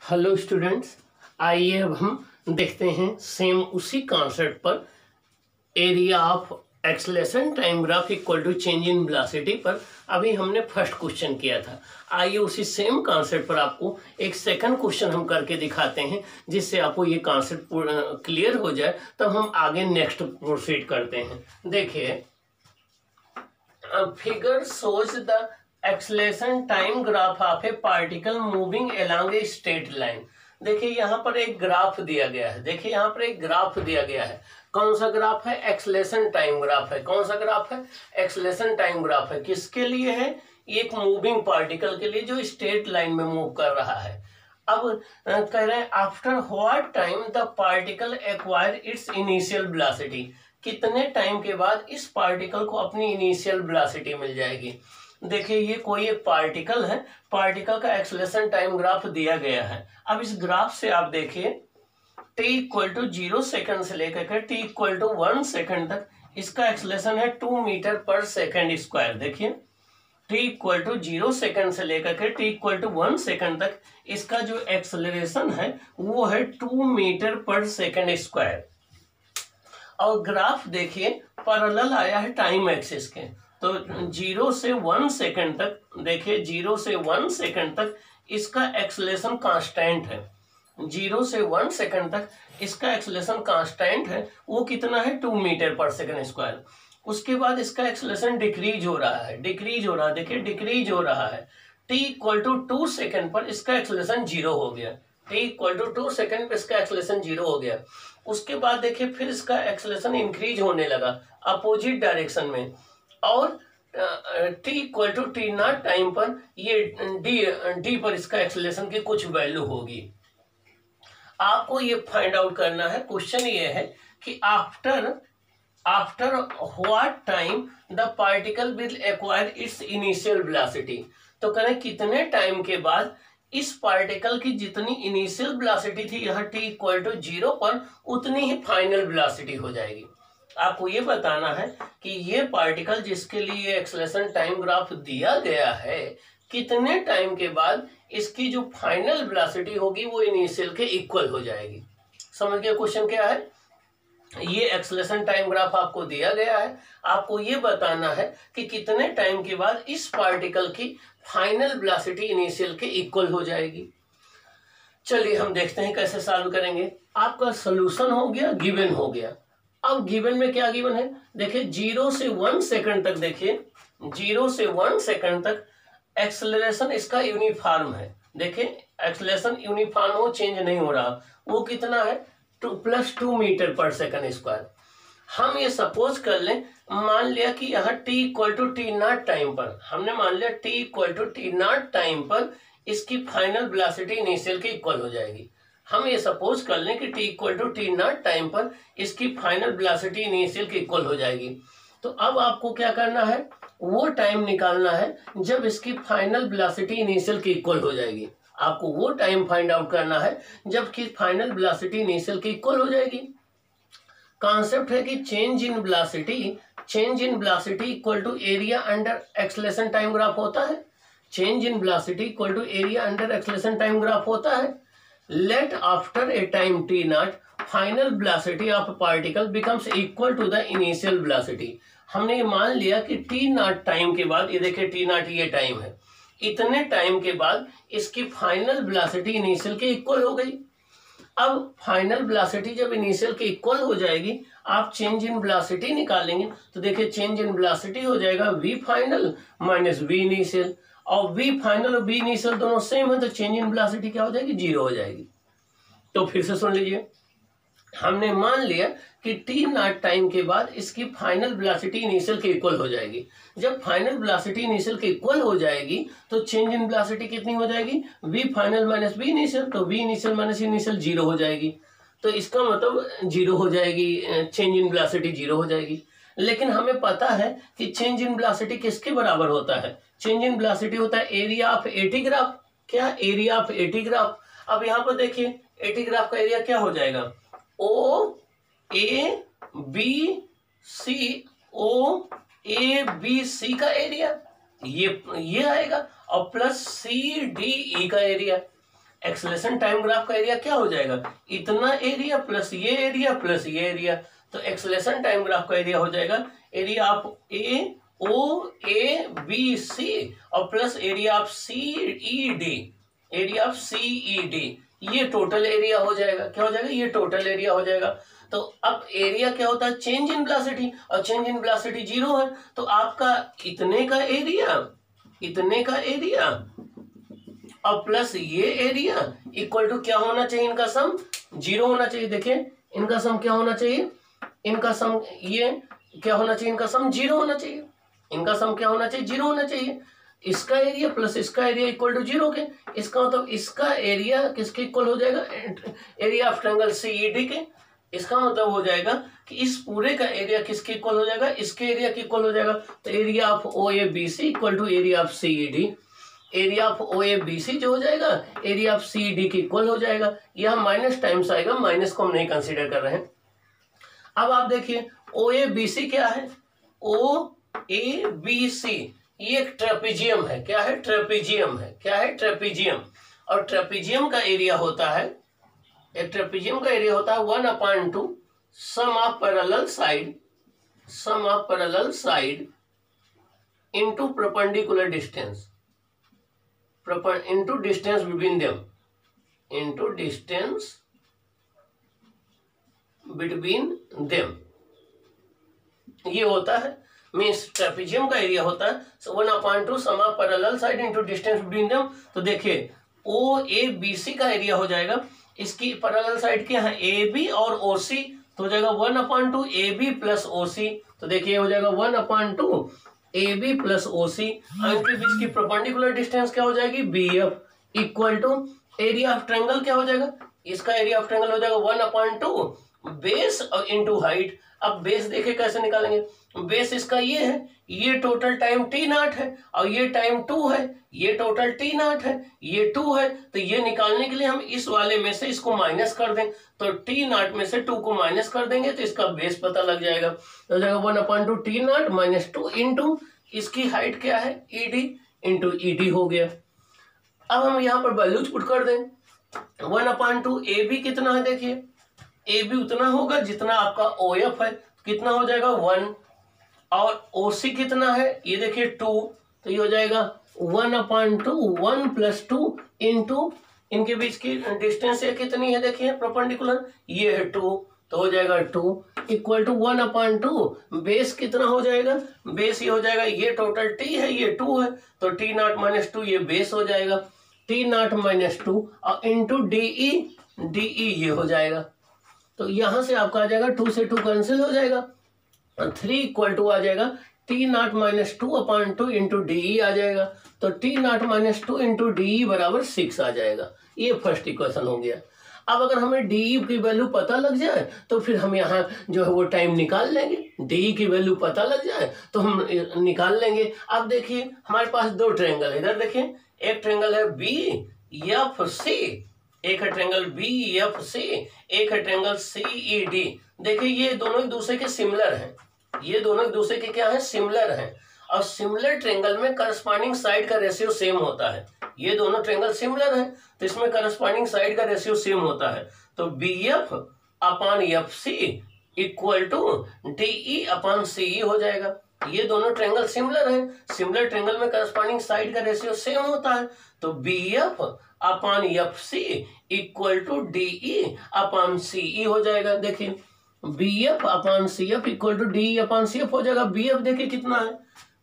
Hello students, आइए अब हम देखते हैं सेम उसी कॉन्सेप्ट पर area of acceleration time graph equal to change in velocity पर। अभी हमने फर्स्ट क्वेश्चन किया था। आइए उसी सेम कॉन्सेप्ट पर आपको एक सेकंड क्वेश्चन हम करके दिखाते हैं, जिससे आपको ये कॉन्सेप्ट क्लियर हो जाए। तब हम आगे नेक्स्ट प्रोसीड करते हैं। देखिए, figure shows the acceleration time graph of A particle moving along a straight line. देखिए यहाँ पर एक ग्राफ दिया गया है। देखिए यहाँ पर एक ग्राफ दिया गया है। कौन सा ग्राफ है? एक्सेलेरेशन टाइम ग्राफ है। कौन सा ग्राफ है? एक्सेलेरेशन टाइम ग्राफ है। किसके लिए है? एक मूविंग पार्टिकल के लिए जो स्ट्रेट लाइन में मूव कर रहा है। अब कह रहे हैं after what time the particle acquire it's initial velocity. कितने टाइम के बाद इस पार्टिकल को अपनी इनिशियल वेलोसिटी मिल जाएगी। देखिए ये कोई एक पार्टिकल है। पार्टिकल का एक्सेलेरेशन टाइम ग्राफ दिया गया है। अब इस ग्राफ से आप देखिए t इक्वल टू 0 सेकंड से लेकर के t इक्वल टू 1 सेकंड तक इसका एक्सेलेरेशन है 2 मीटर पर सेकंड स्क्वायर। देखिए t इक्वल टू 0 सेकंड से लेकर के t इक्वल टू 1 सेकंड तक इसका जो एक्सेलरेशन है वो है 2 मीटर पर सेकंड स्क्वायर। और ग्राफ देखिए पैरेलल आया है टाइम एक्सिस के। तो 0 से 1 सेकंड तक, देखिए 0 से 1 सेकंड तक इसका एक्सेलरेशन कांस्टेंट है। 0 से 1 सेकंड तक इसका एक्सेलरेशन कांस्टेंट है। वो कितना है? 2 मीटर पर सेकंड स्क्वायर। उसके बाद इसका एक्सेलरेशन डिक्रीज हो रहा है। देखिए डिक्रीज हो रहा है। t इक्वल टू 2 सेकंड पर इसका एक्सेलरेशन 0 हो गया। t इक्वल टू 2 सेकंड पर इसका एक्सेलरेशन 0 हो गया। उसके बाद देखिए फिर इसका एक्सेलरेशन इंक्रीज होने लगा अपोजिट डायरेक्शन में। और t equal to t naught time पर ये d पर इसका एक्सेलरेशन की कुछ वैल्यू होगी। आपको ये फाइंड आउट करना है। क्वेश्चन ये है कि after what time the particle will acquire it's initial velocity. तो करें कितने टाइम के बाद इस पार्टिकल की जितनी इनिशियल वेलोसिटी थी यह t इक्वल टू 0 पर उतनी ही फाइनल वेलोसिटी हो जाएगी। आपको ये बताना है कि ये पार्टिकल जिसके लिए एक्सेलरेशन टाइम ग्राफ दिया गया है कितने टाइम के बाद इसकी जो फाइनल वेलोसिटी होगी वो इनिशियल के इक्वल हो जाएगी। समझ गए क्वेश्चन क्या है? ये एक्सेलरेशन टाइम ग्राफ आपको दिया गया है। आपको ये बताना है कि कितने टाइम के बाद इस पार्टिकल की फाइनल वेलोसिटी इनिशियल के इक्वल हो जाएगी। चलिए हम देखते हैं कैसे सॉल्व करेंगे। आपका सॉल्यूशन हो गया, गिवन हो गया। अब गिवन में क्या गिवन है? देखिए 0 से 1 सेकंड तक, देखिए 0 से 1 सेकंड तक एक्सेलरेशन इसका यूनिफॉर्म है। देखिए एक्सेलरेशन यूनिफॉर्म हो, चेंज नहीं हो रहा। वो कितना है? 2 मीटर पर सेकंड स्क्वायर। हम ये सपोज कर लें, मान लिया कि यहाँ t equal to t naught time पर, हमने मान लिया t equal to t naught time पर इसकी फाइनल वेलोसिटी इनिशियल के इक्वल हो जाएगी। हम ये सपोज कर लें कि t equal to t naught time पर इसकी फाइनल वेलोसिटी इनिशियल के इक्वल हो जाएगी। तो अब आपको क्या करना है? वो टाइम निकालना है जब इसकी फाइनल वेलोसिटी इनिशियल के इक्वल हो जाएगी। आपको वो टाइम फाइंड आउट करना है जबकि फाइनल वेलोसिटी इनिशियल के इक्वल हो जाएगी। कॉन्सेप्ट है कि change in velocity equal to area under acceleration time graph होता है। Change in velocity equal to area under acceleration time graph होता है। Let after a time T not final velocity of particle becomes equal to the initial velocity. हमने ये मान लिया कि T naught time के बाद, ये देखिए टी नॉट ये टाइम है, इतने टाइम के बाद इसकी फाइनल वेलोसिटी इनिशियल के इक्वल हो गई। अब फाइनल वेलोसिटी जब इनिशियल के इक्वल हो जाएगी, आप चेंज इन वेलोसिटी निकालेंगे तो देखिए चेंज इन वेलोसिटी हो जाएगा v final minus v initial. और v फाइनल और v इनिशियल दोनों सेम है तो चेंज इन वेलोसिटी क्या हो जाएगी? 0 हो जाएगी। तो फिर से सुन लीजिए, हमने मान लिया कि टी नॉट टाइम के बाद इसकी फाइनल वेलोसिटी इनिशियल के इक्वल हो जाएगी। जब फाइनल वेलोसिटी इनिशियल के इक्वल हो जाएगी तो चेंज इन वेलोसिटी कितनी हो जाएगी? v final minus v initial. तो v इनिशियल माइनस इनिशियल 0 हो जाएगी। तो इसका मतलब 0 हो जाएगी, चेंज इन वेलोसिटी 0 हो जाएगी। लेकिन हमें पता है कि चेंज इन वेलोसिटी किसके बराबर होता है? चेंज इन वेलोसिटी होता है एरिया ऑफ एटी ग्राफ। क्या? Area of eighty graph. अब यहाँ पर देखिए एटी ग्राफ का एरिया क्या हो जाएगा? ओ ए बी सी का एरिया ये आएगा और प्लस सी डी ई का एरिया। एक्सेलरेशन टाइम ग्राफ का एरिया क्या हो जाएगा, इतना एरिया प्लस ये एरिया प्लस ये एरिया। तो एक्सेलरेशन टाइम ग्राफ का एरिया हो जाएगा area of A O A B C और plus area of C E D, area of C E D, ये टोटल एरिया हो जाएगा। क्या हो जाएगा, ये टोटल एरिया हो जाएगा। तो अब एरिया क्या होता है, चेंज इन वेलोसिटी, और चेंज इन वेलोसिटी 0 है। तो आपका इतने का एरिया और प्लस ये एरिया इक्वल टू क्या होना चाहिए, इनका सम 0 होना चाहिए। देखिए इनका सम क्या होना चाहिए, इनका सम ये क्या होना चाहिए, इनका सम 0 होना चाहिए। इनका सम क्या होना चाहिए, 0 होना चाहिए। इसका एरिया प्लस इसका एरिया इक्वल टू 0 के, इसका मतलब इसका एरिया किसके इक्वल हो जाएगा, एरिया ऑफ ट्रायंगल सीईडी के। इसका मतलब हो जाएगा कि इस पूरे का एरिया किसके इक्वल हो जाएगा, इसके एरिया के इक्वल हो जाएगा। तो area of O A B C equal to area of CED, area of O A B C जो हो जाएगा एरिया ऑफ सीईडी के इक्वल हो जाएगा। यह माइनस टाइम्स आएगा, माइनस को हम नहीं कंसीडर कर रहे हैं। अब आप देखिए ओ ए बी सी क्या है, ओ ए बी सी ये एक ट्रेपेजियम है। क्या है, ट्रेपेजियम है। क्या है, ट्रेपेजियम। और ट्रेपेजियम का एरिया होता है, एक ट्रेपेजियम का एरिया होता है 1/2 sum of parallel side into perpendicular distance, into distance between them, into distance between them, ये होता है। मीन्स ट्रेपेजियम का एरिया होता है 1/2 sum of parallel side into distance between them. तो देखिए ओ ए बी सी का एरिया हो जाएगा, इसकी पैरेलल साइड क्या है ए बी और ओ सी, तो हो जाएगा 1/2 ए बी प्लस ओ सी। तो देखिए हो जाएगा 1/2 ए बी प्लस ओ सी। इनके बीच की परपेंडिकुलर डिस्टेंस क्या हो जाएगी, B F equal to area of triangle क्या हो जाएगा, इसका एरिया ऑफ ट्रायंगल हो जाएगा 1/2 बेस इंटू हाइट। अब बेस देखे कैसे निकालेंगे, बेस इसका ये है, ये टोटल टाइम टी नॉट है और ये टाइम 2 है, ये टोटल टी नॉट है, ये 2 है। तो ये निकालने के लिए हम इस वाले में से इसको माइनस कर दें, तो टी नॉट में से 2 को माइनस कर देंगे तो इसका बेस पता लग जाएगा। तो हो जाएगा 1/2 टी नॉट माइनस 2 इंटू इसकी हाइट क्या है ईडी इंटू ईडी हो गया। अब हम यहाँ पर वैल्यूज पुट कर दें, 1/2 ए बी कितना है, देखिए ए बी उतना होगा जितना आपका ओ एफ है, कितना हो जाएगा 1, और ओ सी कितना है ये देखिए 2, तो ये हो जाएगा 1/2 1 + 2 इंटू इनके बीच की डिस्टेंस ये कितनी है देखिए परपेंडिकुलर, ये है 2, तो हो जाएगा 2 इक्वल टू 1/2 बेस कितना हो जाएगा, बेस ये हो जाएगा ये टोटल टी है ये 2 है, तो टी नॉट माइनस 2 ये बेस हो जाएगा, टी नॉट माइनस 2 और इंटू डी ये हो जाएगा। तो यहां से आपका आ जाएगा 2 से 2 कैंसिल हो जाएगा और 3 इक्वल टू आ जाएगा T not minus 2/2 into D आ जाएगा। तो T not minus 2 into D बराबर 6 आ जाएगा। ये फर्स्ट इक्वेशन हो गया। अब अगर हमें डी की वैल्यू पता लग जाए तो फिर हम यहाँ जो है वो टाइम निकाल लेंगे। डी की वैल्यू पता लग जाए तो हम निकाल लेंगे। अब देखिए हमारे पास 2 ट्रायंगल है, इधर देखिए एक ट्रायंगल है बी एफ सी, एक है ट्रायंगल बी एफ सी, एक है ट्रायंगल सी ई डी। देखिए ये दोनों एक दूसरे के सिमिलर हैं, ये दोनों एक दूसरे के क्या है सिमिलर हैं, और सिमिलर ट्रायंगल में करस्पॉन्डिंग साइड का रेशियो सेम होता है। ये दोनों ट्रायंगल सिमिलर हैं तो इसमें करस्पॉन्डिंग साइड का रेशियो सेम होता है। तो B F upon F C equal to D E upon C E हो जाएगा। ये दोनों ट्रायंगल सिमिलर हैं, सिमिलर ट्रायंगल में करस्पॉन्डिंग साइड का रेशियो सेम होता है। तो B F upon F C equal to D E upon C E हो जाएगा। देखिए B F upon C F equal to D E upon C F हो जाएगा। बी एफ देखिए कितना है,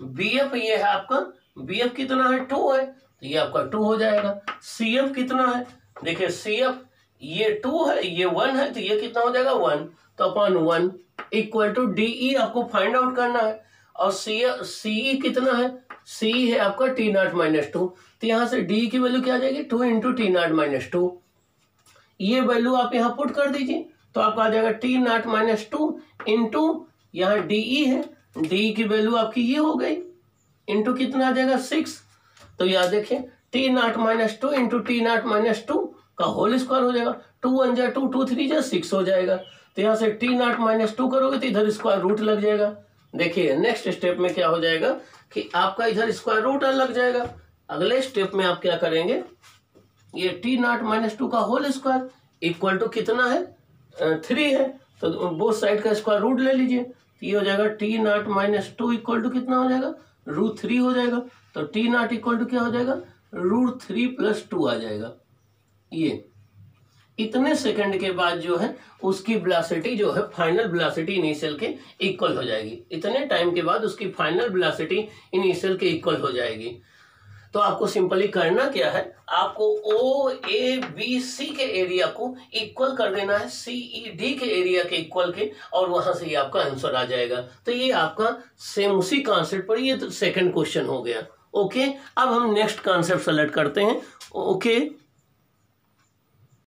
बी एफ ये है आपका, बी एफ कितना है 2 है, तो ये आपका 2 हो जाएगा। सी एफ कितना है, देखिए सी एफ ये 2 है ये 1 है, तो ये कितना हो जाएगा 1, तो upon 1 equal to D E आपको फाइंड आउट करना है। और सी ई कितना है, सी है आपका टी नॉट माइनस 2, तो यहाँ से डी की वैल्यू क्या आ जाएगी 2 इंटू टी नॉट माइनस 2। ये वैल्यू आप यहाँ पुट कर दीजिए तो आपका आ जाएगा टी नॉट माइनस 2 इंटू यहाँ डी ई है, डी की वैल्यू आपकी ये हो गई इंटू कितना आ जाएगा 6। तो याद देखिए T not minus 2 into T not minus 2 का होल स्क्वायर हो जाएगा, 2 1 जा 2 2 3 जा 6 हो जाएगा। तो यहाँ से टी नॉट माइनस 2 करोगे तो इधर स्क्वायर रूट लग जाएगा। देखिए नेक्स्ट स्टेप में क्या हो जाएगा कि आपका इधर स्क्वायर रूट लग जाएगा। अगले स्टेप में आप क्या करेंगे, ये टी नॉट माइनस 2 का होल स्क्वायर इक्वल टू कितना है 3 है, तो बोथ साइड का स्क्वायर रूट ले लीजिए, तो ये हो जाएगा T not minus 2 equal to कितना हो जाएगा √3 हो जाएगा। तो टी नॉट इक्वल टू क्या हो जाएगा √3 + 2 आ जाएगा। ये इतने सेकंड के बाद जो है उसकी वेलोसिटी जो है फाइनल वेलोसिटी इनिशियल के इक्वल हो जाएगी। इतने टाइम के बाद उसकी फाइनल वेलोसिटी इनिशियल के इक्वल हो जाएगी। तो आपको सिंपली करना क्या है, आपको ओ ए बी सी के एरिया को इक्वल कर देना है सी ई डी के एरिया के इक्वल के, और वहां से ये आपका आंसर आ जाएगा। तो ये आपका सेम उसी कॉन्सेप्ट पर ये तो सेकंड क्वेश्चन हो गया। ओके, अब हम नेक्स्ट कॉन्सेप्ट सेलेक्ट करते हैं। ओके